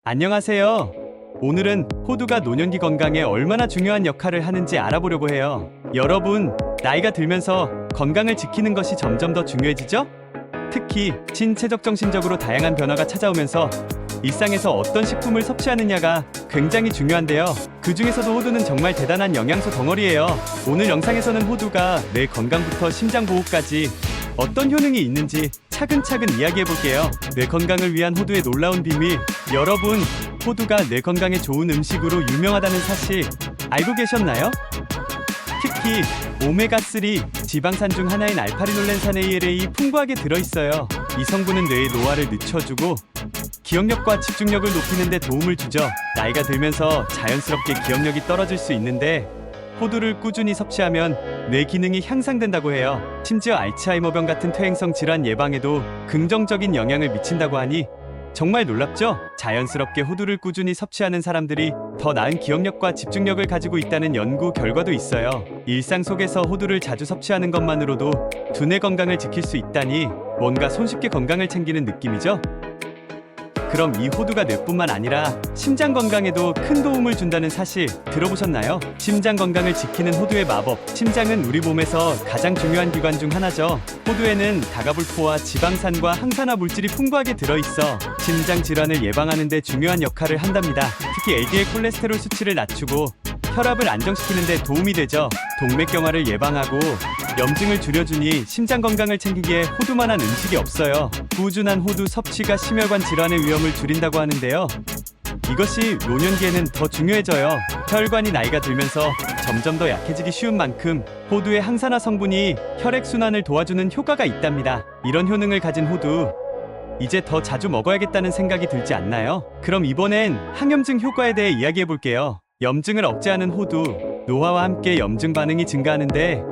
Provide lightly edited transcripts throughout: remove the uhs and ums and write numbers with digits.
안녕하세요. 오늘은 호두가 노년기 건강에 얼마나 중요한 역할을 하는지 알아보려고 해요. 여러분, 나이가 들면서 건강을 지키는 것이 점점 더 중요해지죠? 특히 신체적, 정신적으로 다양한 변화가 찾아오면서 일상에서 어떤 식품을 섭취하느냐가 굉장히 중요한데요. 그 중에서도 호두는 정말 대단한 영양소 덩어리예요. 오늘 영상에서는 호두가 뇌 건강부터 심장 보호까지 어떤 효능이 있는지 차근차근 이야기해볼게요. 뇌 건강을 위한 호두의 놀라운 비밀. 여러분, 호두가 뇌 건강에 좋은 음식으로 유명하다는 사실 알고 계셨나요? 특히 오메가3 지방산 중 하나인 알파리놀렌산에 ELA 풍부하게 들어있어요. 이 성분은 뇌의 노화를 늦춰주고 기억력과 집중력을 높이는 데 도움을 주죠. 나이가 들면서 자연스럽게 기억력이 떨어질 수 있는데 호두를 꾸준히 섭취하면 뇌 기능이 향상된다고 해요. 심지어 알츠하이머병 같은 퇴행성 질환 예방에도 긍정적인 영향을 미친다고 하니 정말 놀랍죠? 자연스럽게 호두를 꾸준히 섭취하는 사람들이 더 나은 기억력과 집중력을 가지고 있다는 연구 결과도 있어요. 일상 속에서 호두를 자주 섭취하는 것만으로도 두뇌 건강을 지킬 수 있다니 뭔가 손쉽게 건강을 챙기는 느낌이죠? 그럼 이 호두가 뇌뿐만 아니라 심장 건강에도 큰 도움을 준다는 사실 들어보셨나요? 심장 건강을 지키는 호두의 마법. 심장은 우리 몸에서 가장 중요한 기관 중 하나죠. 호두에는 다가불포와 지방산과 항산화 물질이 풍부하게 들어있어 심장 질환을 예방하는 데 중요한 역할을 한답니다. 특히 LDL 콜레스테롤 수치를 낮추고 혈압을 안정시키는 데 도움이 되죠. 동맥경화를 예방하고 염증을 줄여주니 심장 건강을 챙기기에 호두만한 음식이 없어요. 꾸준한 호두 섭취가 심혈관 질환의 위험을 줄인다고 하는데요. 이것이 노년기에는 더 중요해져요. 혈관이 나이가 들면서 점점 더 약해지기 쉬운 만큼 호두의 항산화 성분이 혈액순환을 도와주는 효과가 있답니다. 이런 효능을 가진 호두, 이제 더 자주 먹어야겠다는 생각이 들지 않나요? 그럼 이번엔 항염증 효과에 대해 이야기해볼게요. 염증을 억제하는 호두, 노화와 함께 염증 반응이 증가하는데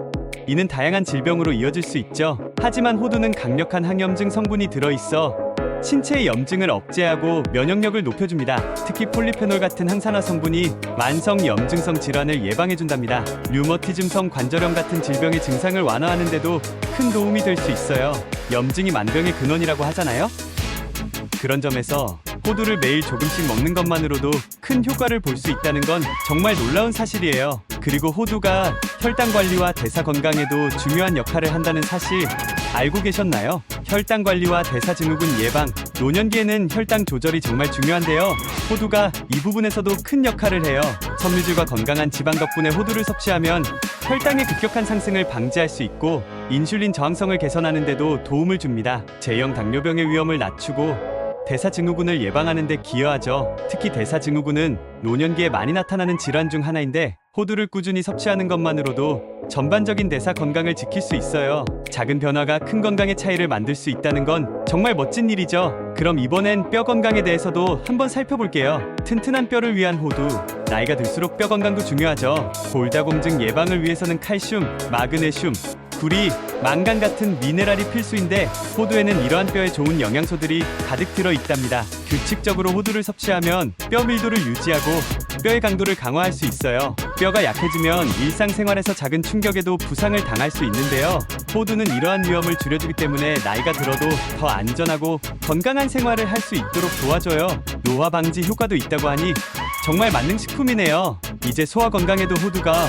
이는 다양한 질병으로 이어질 수 있죠. 하지만 호두는 강력한 항염증 성분이 들어있어 신체의 염증을 억제하고 면역력을 높여줍니다. 특히 폴리페놀 같은 항산화 성분이 만성 염증성 질환을 예방해준답니다. 류머티즘성 관절염 같은 질병의 증상을 완화하는 데도 큰 도움이 될 수 있어요. 염증이 만병의 근원이라고 하잖아요? 그런 점에서 호두를 매일 조금씩 먹는 것만으로도 큰 효과를 볼 수 있다는 건 정말 놀라운 사실이에요. 그리고 호두가 혈당 관리와 대사 건강에도 중요한 역할을 한다는 사실 알고 계셨나요? 혈당 관리와 대사 증후군 예방, 노년기에는 혈당 조절이 정말 중요한데요. 호두가 이 부분에서도 큰 역할을 해요. 섬유질과 건강한 지방 덕분에 호두를 섭취하면 혈당의 급격한 상승을 방지할 수 있고 인슐린 저항성을 개선하는 데도 도움을 줍니다. 제형 당뇨병의 위험을 낮추고 대사증후군을 예방하는 데 기여하죠. 특히 대사증후군은 노년기에 많이 나타나는 질환 중 하나인데 호두를 꾸준히 섭취하는 것만으로도 전반적인 대사 건강을 지킬 수 있어요. 작은 변화가 큰 건강의 차이를 만들 수 있다는 건 정말 멋진 일이죠. 그럼 이번엔 뼈 건강에 대해서도 한번 살펴볼게요. 튼튼한 뼈를 위한 호두. 나이가 들수록 뼈 건강도 중요하죠. 골다공증 예방을 위해서는 칼슘, 마그네슘, 구리, 망간 같은 미네랄이 필수인데 호두에는 이러한 뼈에 좋은 영양소들이 가득 들어 있답니다. 규칙적으로 호두를 섭취하면 뼈 밀도를 유지하고 뼈의 강도를 강화할 수 있어요. 뼈가 약해지면 일상생활에서 작은 충격에도 부상을 당할 수 있는데요. 호두는 이러한 위험을 줄여주기 때문에 나이가 들어도 더 안전하고 건강한 생활을 할 수 있도록 도와줘요. 노화 방지 효과도 있다고 하니 정말 만능 식품이네요. 이제 소화 건강에도 호두가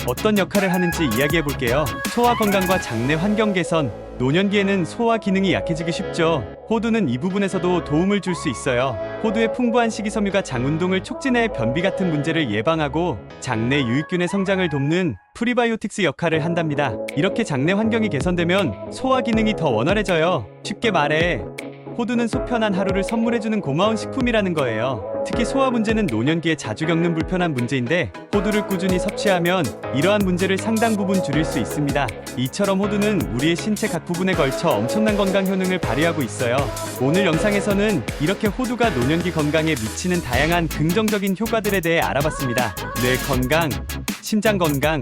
어떤 역할을 하는지 이야기해볼게요. 소화 건강과 장내 환경 개선. 노년기에는 소화 기능이 약해지기 쉽죠. 호두는 이 부분에서도 도움을 줄 수 있어요. 호두의 풍부한 식이섬유가 장 운동을 촉진해 변비 같은 문제를 예방하고 장내 유익균의 성장을 돕는 프리바이오틱스 역할을 한답니다. 이렇게 장내 환경이 개선되면 소화 기능이 더 원활해져요. 쉽게 말해 호두는 속 편한 하루를 선물해주는 고마운 식품이라는 거예요. 특히 소화 문제는 노년기에 자주 겪는 불편한 문제인데 호두를 꾸준히 섭취하면 이러한 문제를 상당 부분 줄일 수 있습니다. 이처럼 호두는 우리의 신체 각 부분에 걸쳐 엄청난 건강 효능을 발휘하고 있어요. 오늘 영상에서는 이렇게 호두가 노년기 건강에 미치는 다양한 긍정적인 효과들에 대해 알아봤습니다. 뇌 건강, 심장 건강,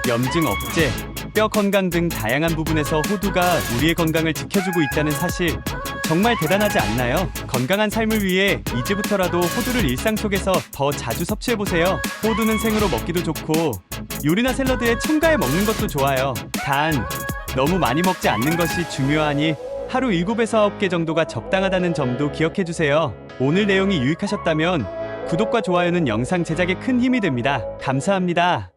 염증 억제, 뼈 건강 등 다양한 부분에서 호두가 우리의 건강을 지켜주고 있다는 사실 정말 대단하지 않나요? 건강한 삶을 위해 이제부터라도 호두를 일상 속에서 더 자주 섭취해보세요. 호두는 생으로 먹기도 좋고 요리나 샐러드에 첨가해 먹는 것도 좋아요. 단, 너무 많이 먹지 않는 것이 중요하니 하루 7에서 9개 정도가 적당하다는 점도 기억해주세요. 오늘 내용이 유익하셨다면 구독과 좋아요는 영상 제작에 큰 힘이 됩니다. 감사합니다.